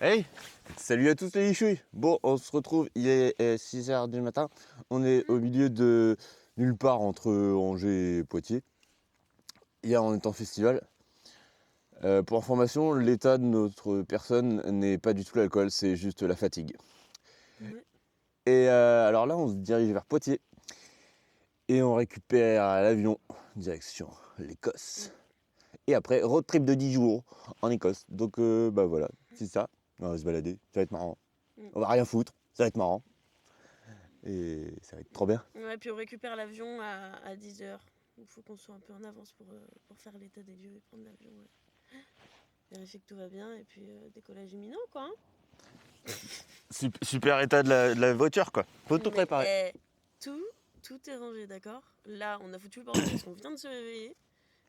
Hey, salut à tous les lichouilles. Bon, on se retrouve, il est 6h du matin. On est au milieu de nulle part entre Angers et Poitiers. Hier, on est en festival. Pour information, l'état de notre personne n'est pas du tout l'alcool, c'est juste la fatigue. Ouais. Et alors là, on se dirige vers Poitiers. Et on récupère l'avion, direction l'Écosse. Et après, road trip de 10 jours en Écosse. Donc bah voilà, c'est ça. On va se balader, ça va être marrant. On va rien foutre, ça va être marrant. Et ça va être trop bien. Ouais, puis on récupère l'avion à 10h. Il faut qu'on soit un peu en avance pour faire l'état des lieux et prendre l'avion. Ouais. Vérifier que tout va bien et puis décollage imminent quoi. Super état de la voiture quoi. Faut tout Mais préparer. tout est rangé, d'accord. Là, on a foutu le bordel parce qu'on vient de se réveiller.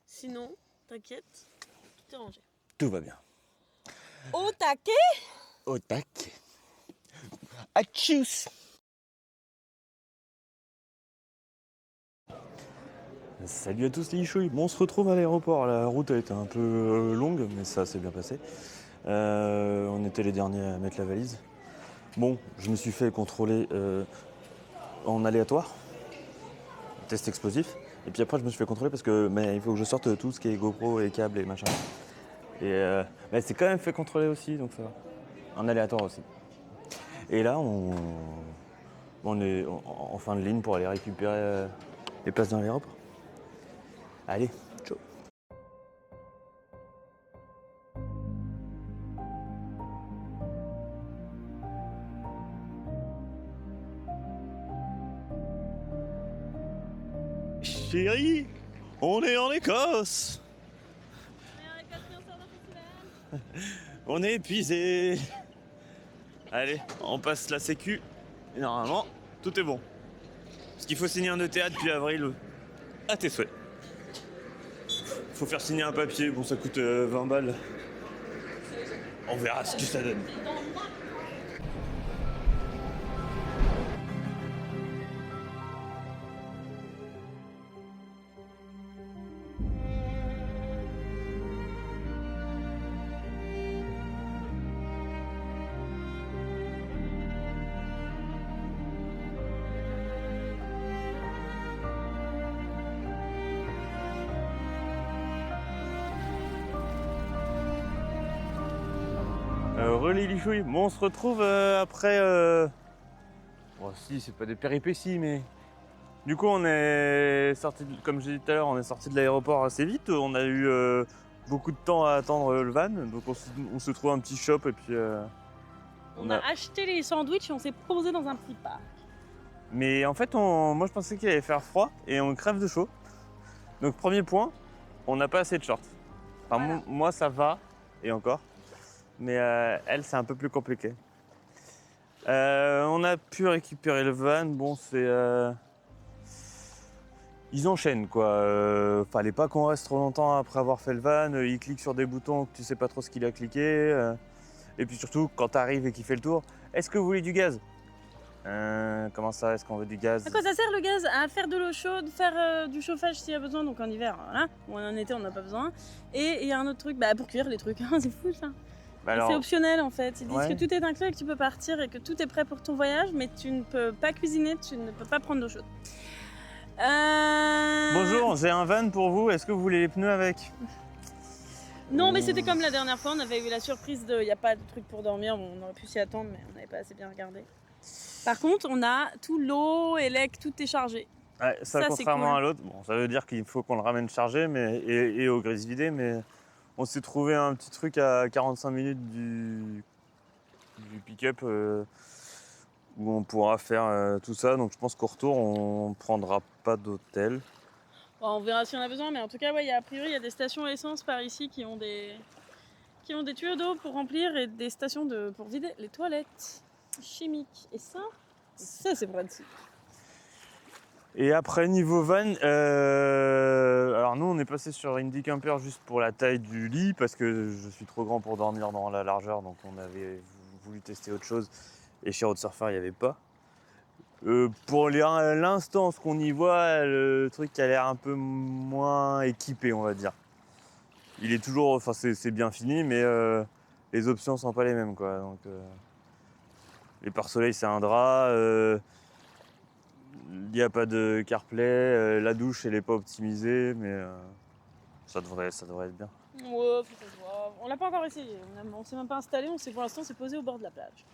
Sinon, t'inquiète, tout est rangé. Tout va bien. Au taquet. Au tac. À tchuss. Salut à tous les chouilles. Bon, on se retrouve à l'aéroport. La route a été un peu longue, mais ça s'est bien passé. On était les derniers à mettre la valise. Bon, je me suis fait contrôler en aléatoire, test explosif. Et puis après, je me suis fait contrôler parce que il faut que je sorte tout ce qui est GoPro et câbles et machin. Et c'est quand même fait contrôler aussi, donc ça va. En aléatoire aussi. Et là, on est en fin de ligne pour aller récupérer les places dans l'aéroport. Allez, ciao. Chérie, on est en Écosse. On est épuisé. Allez, on passe la sécu. Et normalement, tout est bon. Parce qu'il faut signer un ETA depuis avril. À tes souhaits. Faut faire signer un papier, bon ça coûte 20 balles. On verra ce que ça donne. Relais Lichouille, bon on se retrouve après... Bon si, c'est pas des péripéties mais... Du coup on est sorti, comme j'ai dit tout à l'heure, on est sorti de l'aéroport assez vite. On a eu beaucoup de temps à attendre le van, donc on se trouve un petit shop et puis... On a acheté les sandwichs et on s'est posé dans un petit parc. Mais en fait, moi je pensais qu'il allait faire froid et on crève de chaud. Donc premier point, on n'a pas assez de shorts. Enfin, Voilà. moi ça va, et encore. Mais elle, c'est un peu plus compliqué. On a pu récupérer le van. Bon, c'est... Ils enchaînent, quoi. Fallait pas qu'on reste trop longtemps après avoir fait le van. Il clique sur des boutons que tu sais pas trop ce qu'il a cliqué. Et puis surtout, quand t'arrives et qu'il fait le tour, est-ce que vous voulez du gaz? Comment ça, est-ce qu'on veut du gaz? À quoi ça sert le gaz? À faire de l'eau chaude, faire du chauffage s'il y a besoin, donc en hiver, voilà. Ou en été, on n'a pas besoin. Et il y a un autre truc, pour cuire les trucs, c'est fou ça. Bah C'est optionnel en fait. Ils disent ouais. que tout est inclus et que tu peux partir et que tout est prêt pour ton voyage, mais tu ne peux pas cuisiner, tu ne peux pas prendre d'eau chaude. Bonjour, j'ai un van pour vous. Est-ce que vous voulez les pneus avec? Non, mais c'était comme la dernière fois, on avait eu la surprise de. Il n'y a pas de truc pour dormir, bon, on aurait pu s'y attendre, mais on n'avait pas assez bien regardé. Par contre, on a tout l'eau, élec, tout est chargé. Ouais, ça contrairement cool. à l'autre, bon, ça veut dire qu'il faut qu'on le ramène chargé et au gris vidé, mais on s'est trouvé un petit truc à 45 minutes du pick-up où on pourra faire tout ça. Donc je pense qu'au retour, on prendra pas d'hôtel. Bon, on verra si on a besoin, mais en tout cas, ouais, a priori, il y a des stations essence par ici qui ont des tuyaux d'eau pour remplir et des stations pour vider les toilettes chimiques. Et ça c'est pratique. Et après, niveau van, alors nous on est passé sur Indie Camper juste pour la taille du lit parce que je suis trop grand pour dormir dans la largeur, donc on avait voulu tester autre chose. Et chez Road Surfer, il n'y avait pas. Pour l'instant, ce qu'on y voit, le truc a l'air un peu moins équipé, on va dire. Il est toujours, enfin c'est bien fini, mais les options sont pas les mêmes, quoi. Donc, les pare-soleil, c'est un drap. Il n'y a pas de CarPlay. La douche, elle est pas optimisée, mais ça devrait être bien. Ouais, faut que ça se voit. On l'a pas encore essayé. On s'est même pas installé. Pour l'instant, s'est posé au bord de la plage.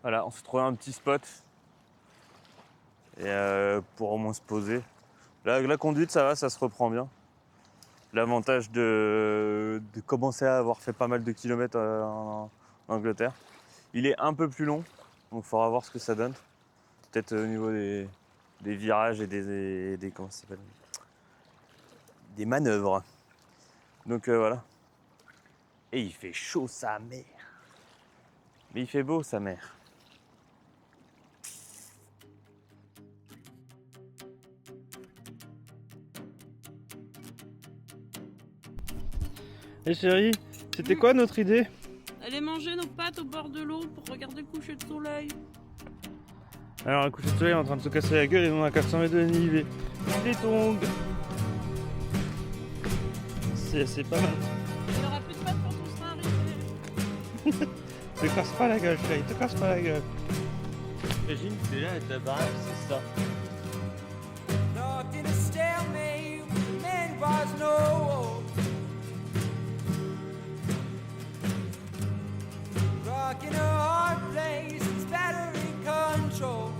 Voilà, on s'est trouvé un petit spot et pour au moins se poser. Là, la conduite, ça va, ça se reprend bien. L'avantage de commencer à avoir fait pas mal de kilomètres en Angleterre. Il est un peu plus long, donc il faudra voir ce que ça donne. Peut-être au niveau des virages et des comment ça s'appelle, des manœuvres. Donc voilà. Et il fait chaud sa mère. Mais il fait beau sa mère. Et chérie, c'était quoi notre idée? Aller manger nos pâtes au bord de l'eau pour regarder le coucher de soleil. Alors, le coucher de soleil est en train de se casser la gueule et on a 400 mètres de dénivelé. Des tongs. C'est pas mal. Il n'y aura plus de pâtes quand on sera arrivé. Te casse pas la gueule, chérie, te casse pas la gueule. Imagine, t'es là avec la baraque, c'est ça. Locked in a stalemate with men was no rock in a hard place, it's battery control.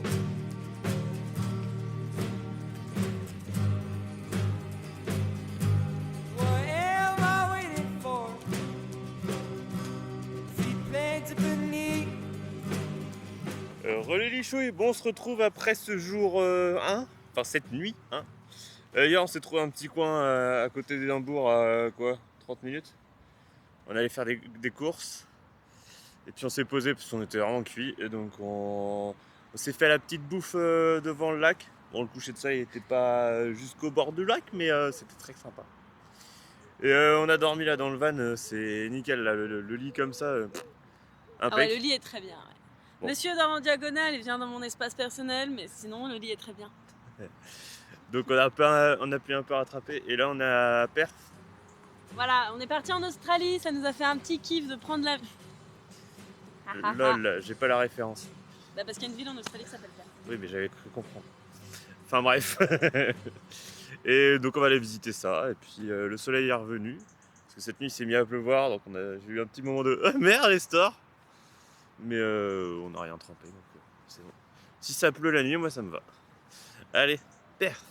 What am I waiting for? Seaplanes beneath. Relais Lichouille, bon, on se retrouve après ce jour 1, enfin cette nuit. Hein. Hier, on s'est trouvé un petit coin à côté d'Édimbourg à quoi 30 minutes. On allait faire des courses. Et puis on s'est posé parce qu'on était vraiment cuit. Et donc on s'est fait la petite bouffe devant le lac. Bon, le coucher de soleil n'était pas jusqu'au bord du lac, mais c'était très sympa. Et on a dormi là dans le van, c'est nickel là, le lit comme ça. Ah ouais, le lit est très bien. Ouais. Bon. Monsieur dort en diagonale, il vient dans mon espace personnel, mais sinon le lit est très bien. Donc on a pu un peu rattraper. Et là on est à Perth. Voilà, on est parti en Australie, ça nous a fait un petit kiff de prendre la... Lol, j'ai pas la référence. Bah parce qu'il y a une ville en Australie qui s'appelle Perth. Oui, mais j'avais cru comprendre. Enfin bref. Et donc on va aller visiter ça. Et puis le soleil est revenu. Parce que cette nuit il s'est mis à pleuvoir. Donc j'ai eu un petit moment de merde les stores. Mais on n'a rien trempé. Donc c'est bon. Si ça pleut la nuit, moi ça me va. Allez, Perth.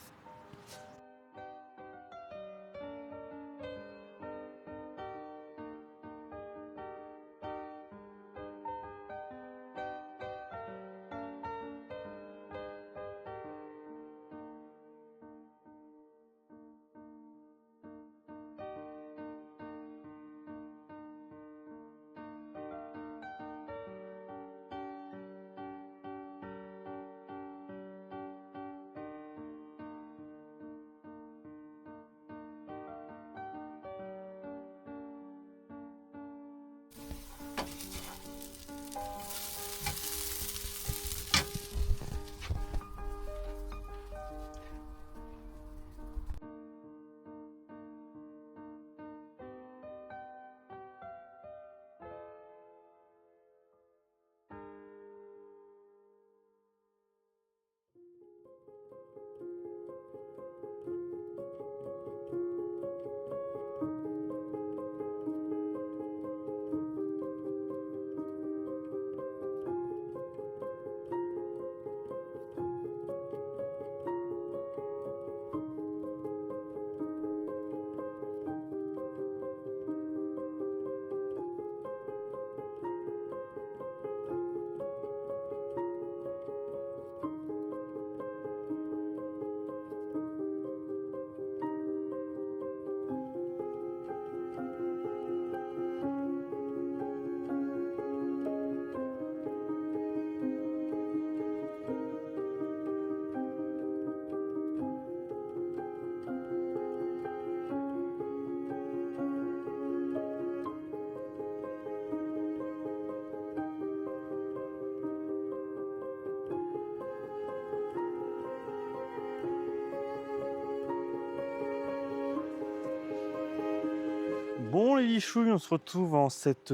les chouilles, on se retrouve en cette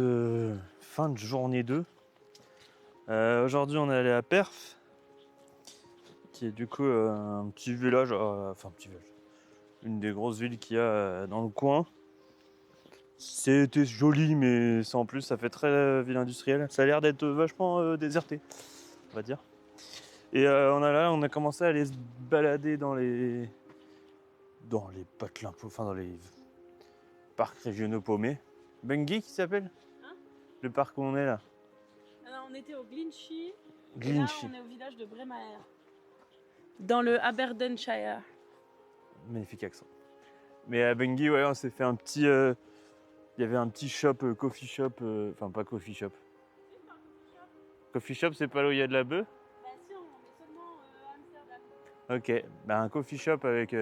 fin de journée 2. Aujourd'hui, on est allé à Perf, qui est du coup un petit village, enfin un petit village, une des grosses villes qu'il y a dans le coin. C'était joli, mais ça, en plus, ça fait très ville industrielle. Ça a l'air d'être vachement déserté, on va dire. Et on a commencé à aller se balader dans les patelins, enfin dans les parcs régionaux paumés. Bungee qui s'appelle Hein? Le parc où on est là. Alors, on était au Glynchy. Et là, Glynchy. on est au village de Bremaer. Dans le Aberdeenshire. Magnifique accent. Mais à Bungee, ouais, on s'est fait un petit. Il y avait un petit shop, coffee shop. Enfin, pas coffee shop. Coffee shop, c'est pas là où il y a de la bœuf? Bah si, mais seulement à Amsterdam. Ok. Bah, un coffee shop avec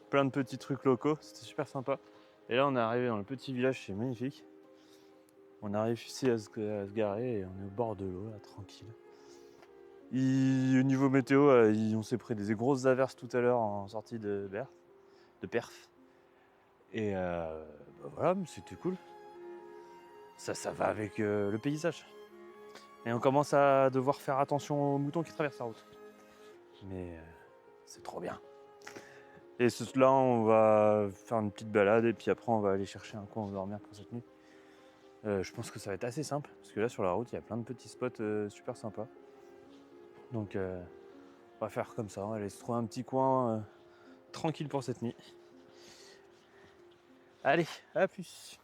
plein de petits trucs locaux. C'était super sympa. Et là, on est arrivé dans le petit village, c'est magnifique. On a réussi à se garer et on est au bord de l'eau, là, tranquille. Au niveau météo, on s'est pris des grosses averses tout à l'heure en sortie de Perf. Et bah voilà, mais c'était cool. Ça va avec le paysage. Et on commence à devoir faire attention aux moutons qui traversent la route. Mais c'est trop bien. Et là, on va faire une petite balade et puis après, on va aller chercher un coin où dormir pour cette nuit. Je pense que ça va être assez simple parce que là, sur la route, il y a plein de petits spots super sympas. Donc, on va faire comme ça. On va aller se trouver un petit coin tranquille pour cette nuit. Allez, à plus.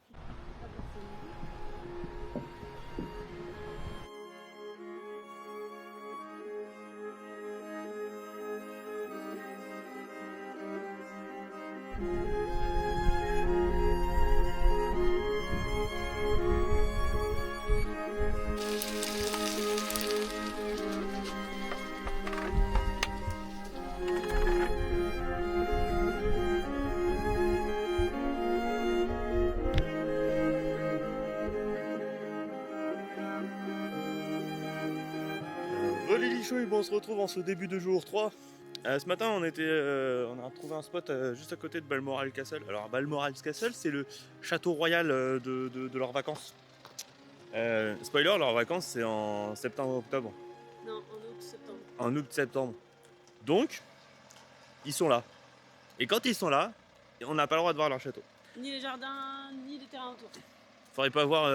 Les lichouilles, on se retrouve en ce début de jour 3. Ce matin, on a trouvé un spot juste à côté de Balmoral Castle. Alors, Balmoral Castle, c'est le château royal de leurs vacances. Spoiler, leurs vacances, c'est en septembre-octobre. Non, en août-septembre. En août-septembre. Donc, ils sont là. Et quand ils sont là, on n'a pas le droit de voir leur château. Ni les jardins, ni les terrains autour. Faudrait pas voir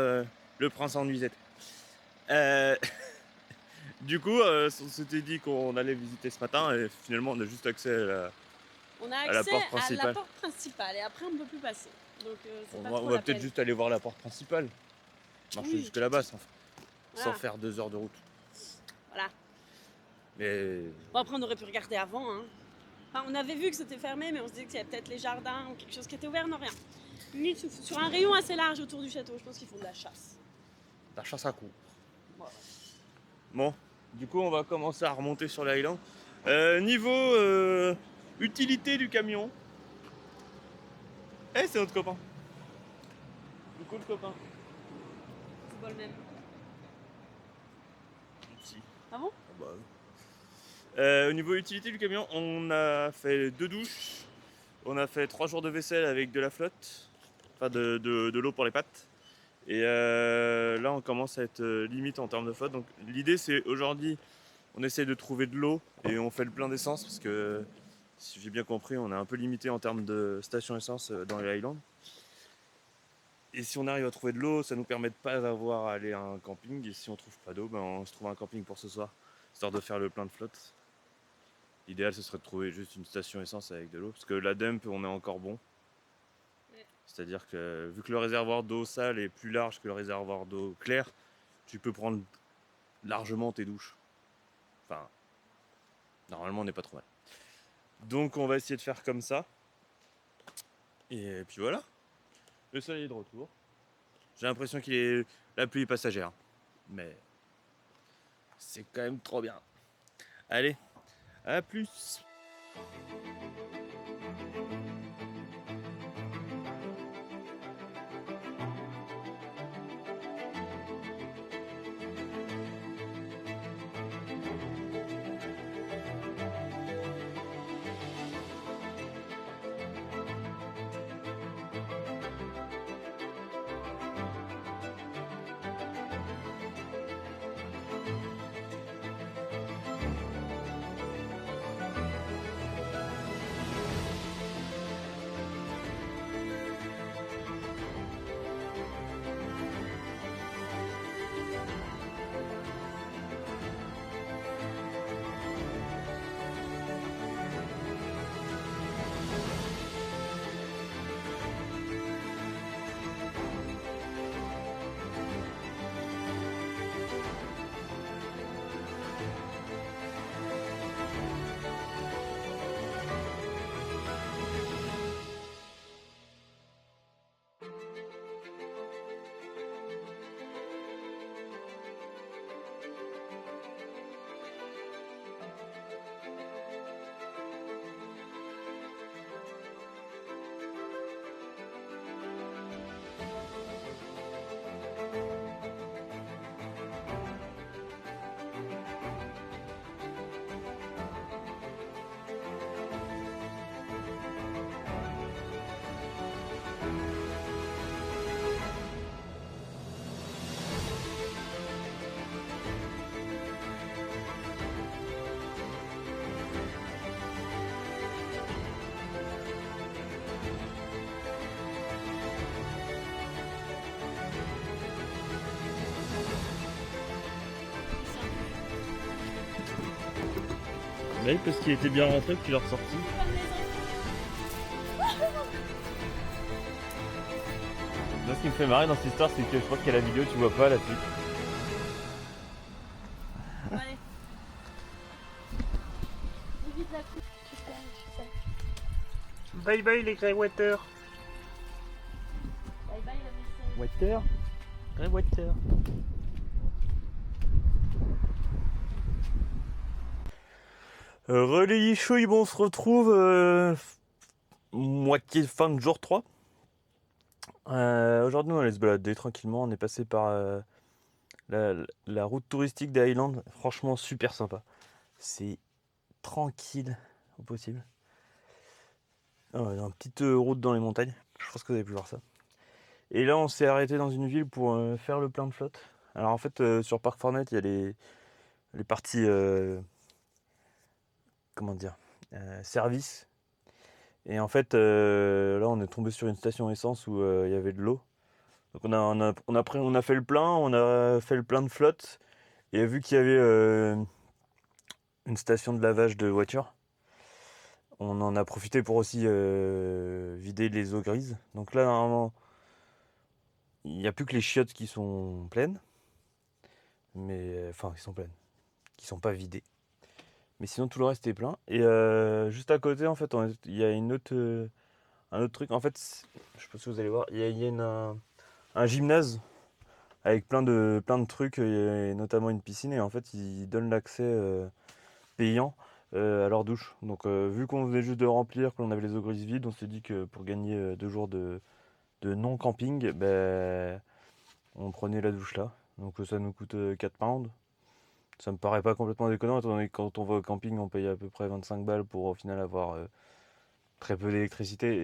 le prince en nuisette. Du coup, on s'était dit qu'on allait visiter ce matin et finalement on a juste accès On a à la accès porte à principale. la porte principale et après on ne peut plus passer. Donc c'est pas On trop va la peut-être peine. juste aller voir la porte principale. Marcher Oui. jusque là-bas sans Voilà. faire 2 heures de route. Voilà. Mais Bon, après on aurait pu regarder avant. Hein. Enfin, on avait vu que c'était fermé, mais on se disait qu'il y avait peut-être les jardins ou quelque chose qui était ouvert. Non, rien. Sur un rayon assez large autour du château, je pense qu'ils font de la chasse. la chasse à coups. Voilà. Bon, du coup on va commencer à remonter sur l'island. Niveau utilité du camion. C'est notre copain. Du coup le copain. C'est pas le même. Si. Ah bon? Ah bah. Au niveau utilité du camion, on a fait 2 douches, on a fait 3 jours de vaisselle avec de la flotte, enfin de l'eau pour les pattes. Et là on commence à être limite en termes de flotte. Donc l'idée c'est aujourd'hui on essaie de trouver de l'eau et on fait le plein d'essence parce que si j'ai bien compris on est un peu limité en termes de station essence dans les Highlands. Et si on arrive à trouver de l'eau, ça nous permet de pas d'avoir à aller à un camping. Et si on trouve pas d'eau, ben on se trouve un camping pour ce soir, histoire de faire le plein de flotte. L'idéal ce serait de trouver juste une station essence avec de l'eau, parce que la dump on est encore bon. Ouais. C'est-à-dire que vu que le réservoir d'eau sale est plus large que le réservoir d'eau claire, tu peux prendre largement tes douches. Enfin, normalement on n'est pas trop mal. Donc on va essayer de faire comme ça. Et puis voilà. Le soleil est de retour. J'ai l'impression la pluie est passagère. Mais c'est quand même trop bien. Allez, à plus. Oui, parce qu'il était bien rentré, puis il est ressorti. Là, ce qui me fait marrer dans cette histoire, c'est que je crois qu'il y a la vidéo, tu vois pas la suite. Allez. Évite la coupe. Je sais. Bye bye les Grey Water. Bye bye la vaisselle. Water. Grey Water. Relais chouille, bon, on se retrouve moitié fin de jour 3. Aujourd'hui, on allait se balader tranquillement. On est passé par la route touristique des Highlands. Franchement, super sympa. C'est tranquille au possible. Une petite route dans les montagnes. Je pense que vous avez pu voir ça. Et là, on s'est arrêté dans une ville pour faire le plein de flotte. Alors en fait, sur Parc Fornet, il y a les parties... comment dire, service. Et en fait, là, on est tombé sur une station essence où il y avait de l'eau. Donc on a fait le plein, on a fait le plein de flotte. Et vu qu'il y avait une station de lavage de voiture, on en a profité pour aussi vider les eaux grises. Donc là, normalement, il n'y a plus que les chiottes qui sont pleines. Mais, enfin, qui sont pleines. Qui sont pas vidées. Mais sinon tout le reste est plein. Et juste à côté en fait il y a un autre truc. En fait, je sais pas si vous allez voir, il y a un gymnase avec plein de trucs, et notamment une piscine. Et en fait ils donnent l'accès payant à leur douche. Donc vu qu'on venait juste de remplir, que l'on avait les eaux grises vides, on s'est dit que pour gagner 2 jours de non-camping, on prenait la douche là. Donc ça nous coûte 4 pounds. Ça me paraît pas complètement déconnant, étant donné que quand on va au camping, on paye à peu près 25 balles pour au final avoir très peu d'électricité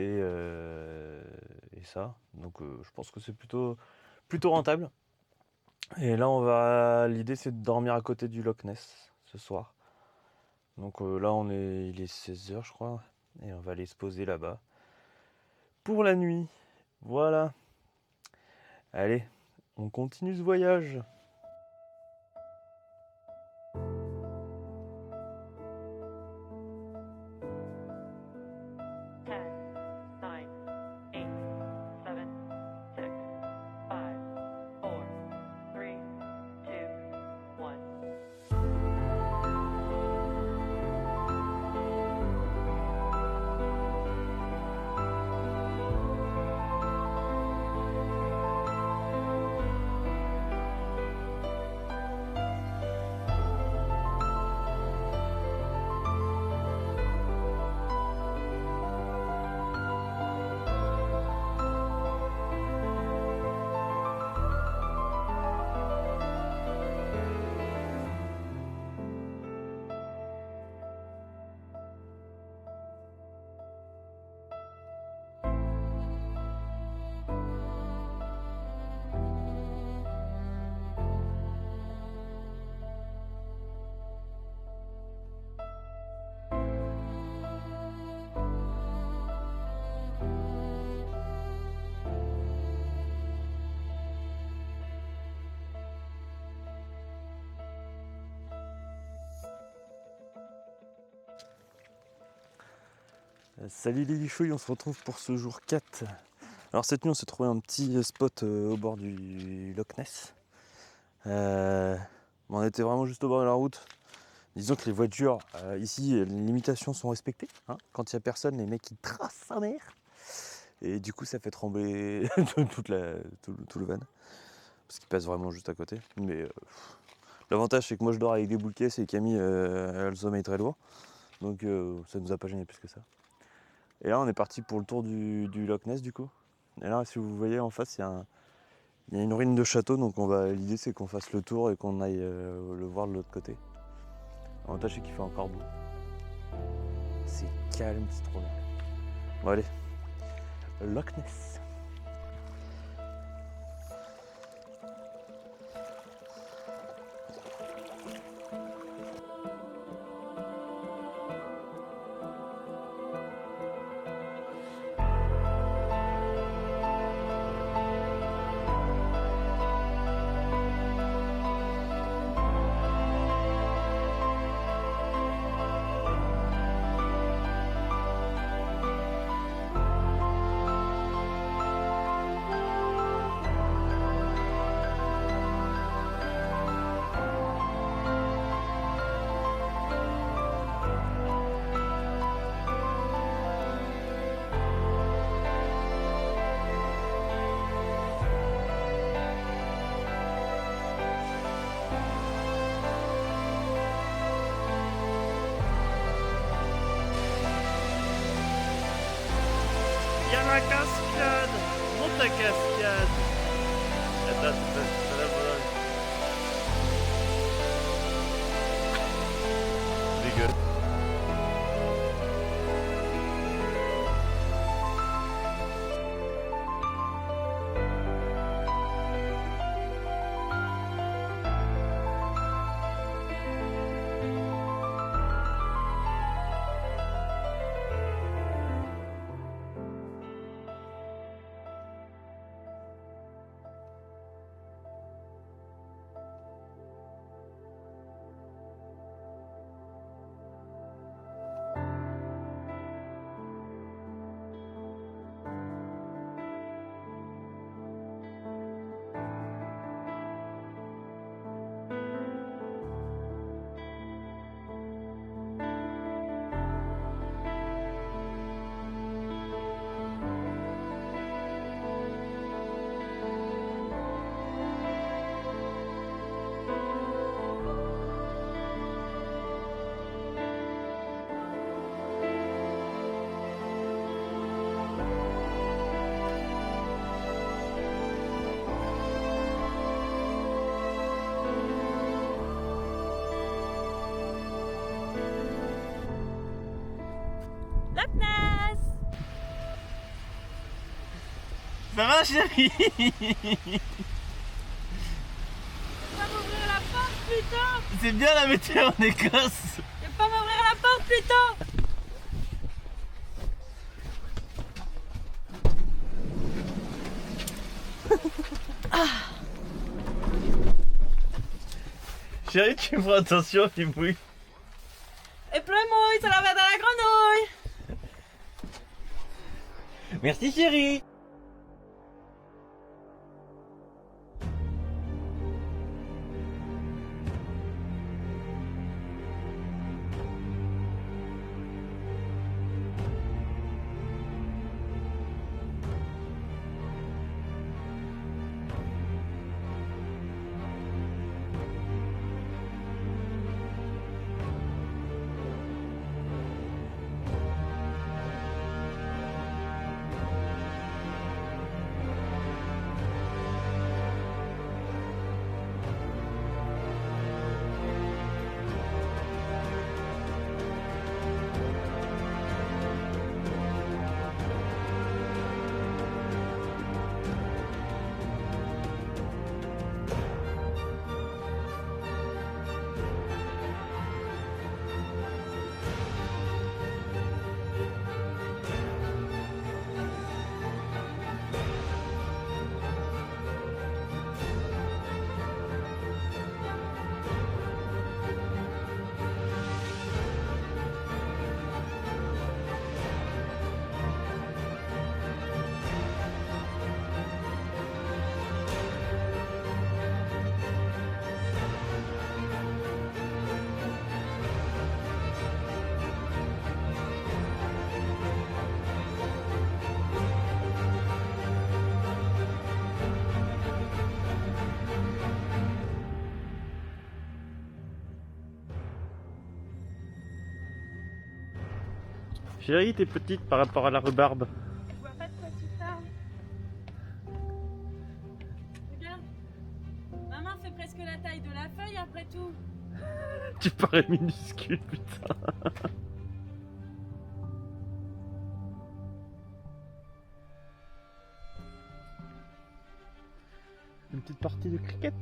et ça. Donc je pense que c'est plutôt rentable. Et là, l'idée c'est de dormir à côté du Loch Ness ce soir. Donc là, il est 16h je crois, et on va aller se poser là-bas pour la nuit. Voilà. Allez, on continue ce voyage. 'Salut les lichouilles, on se retrouve pour ce jour 4. Alors cette nuit on s'est trouvé un petit spot au bord du Loch Ness. On était vraiment juste au bord de la route. Disons que les voitures ici, les limitations sont respectées. Hein. Quand il n'y a personne, les mecs ils tracent sa mère. Et du coup ça fait trembler tout le van. Parce qu'il passe vraiment juste à côté. Mais l'avantage c'est que moi je dors avec des boules caisses et Camille a le sommeil très lourd. Donc ça nous a pas gêné plus que ça. Et là on est parti pour le tour du Loch Ness du coup. Et là si vous voyez en face il y a une ruine de château, donc l'idée c'est qu'on fasse le tour et qu'on aille le voir de l'autre côté. L'avantage c'est qu'il fait encore beau. C'est calme, c'est trop bien. Bon allez, Loch Ness. la cascade. Monte la cascade. Attends, dégueu. Ça va, chérie? Pas m'ouvrir la porte, putain! C'est bien la météo en Écosse. Tu peux pas m'ouvrir la porte, putain! Chérie, tu feras attention, il mouille. Et pleumouille, ça la va dans la grenouille! Merci, chérie. Chérie, t'es petite par rapport à la rhubarbe. Je vois pas de quoi tu parles. Regarde. Maman fait presque la taille de la feuille après tout. Tu parais minuscule, putain. Une petite partie de cricket.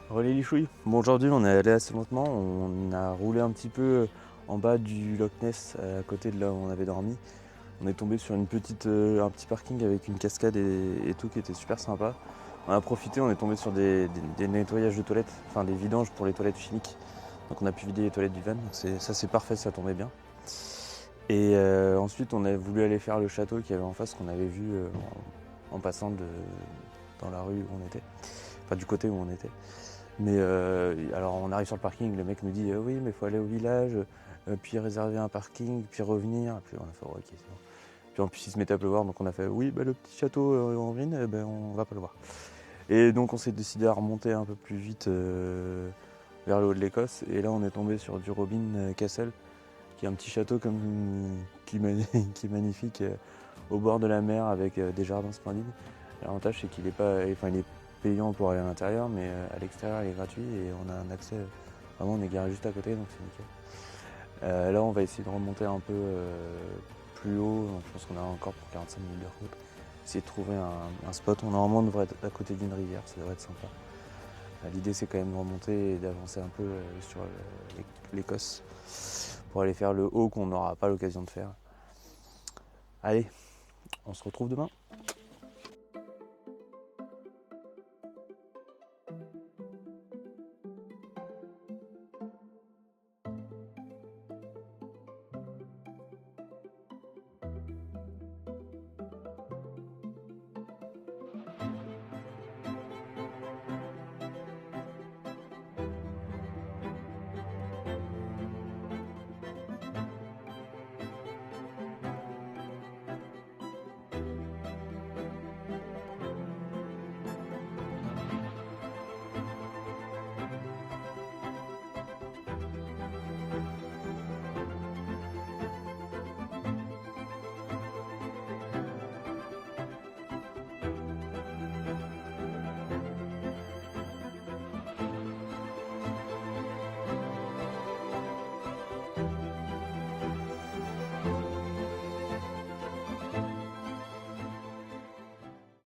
Relais les chouilles. Bon, aujourd'hui on est allé assez lentement, on a roulé un petit peu en bas du Loch Ness à côté de là où on avait dormi. On est tombé sur un petit parking avec une cascade et tout qui était super sympa. On a profité, on est tombé sur des nettoyages de toilettes, enfin des vidanges pour les toilettes chimiques. Donc on a pu vider les toilettes du van, donc ça c'est parfait, ça tombait bien. Et ensuite on a voulu aller faire le château qu'il y avait en face qu'on avait vu en passant dans la rue où on était, enfin du côté où on était. Mais alors on arrive sur le parking, le mec me dit oui mais il faut aller au village, puis réserver un parking, puis revenir. Puis on a fait ok c'est bon. Puis en plus il se mettait à pleuvoir donc on a fait oui bah, le petit château en ruine, on va pas le voir. Et donc on s'est décidé à remonter un peu plus vite vers le haut de l'Écosse. Et là on est tombé sur du Robin Castle, qui est un petit château qui est magnifique au bord de la mer avec des jardins splendides. L'avantage c'est qu'il est payant pour aller à l'intérieur, mais à l'extérieur il est gratuit et on a un accès, vraiment on est garé juste à côté donc c'est nickel. Là on va essayer de remonter un peu plus haut, donc je pense qu'on a encore pour 45 minutes de route. Essayer de trouver un spot, normalement on devrait être à côté d'une rivière, ça devrait être sympa. L'idée c'est quand même de remonter et d'avancer un peu sur l'Écosse pour aller faire le haut qu'on n'aura pas l'occasion de faire. Allez, on se retrouve demain.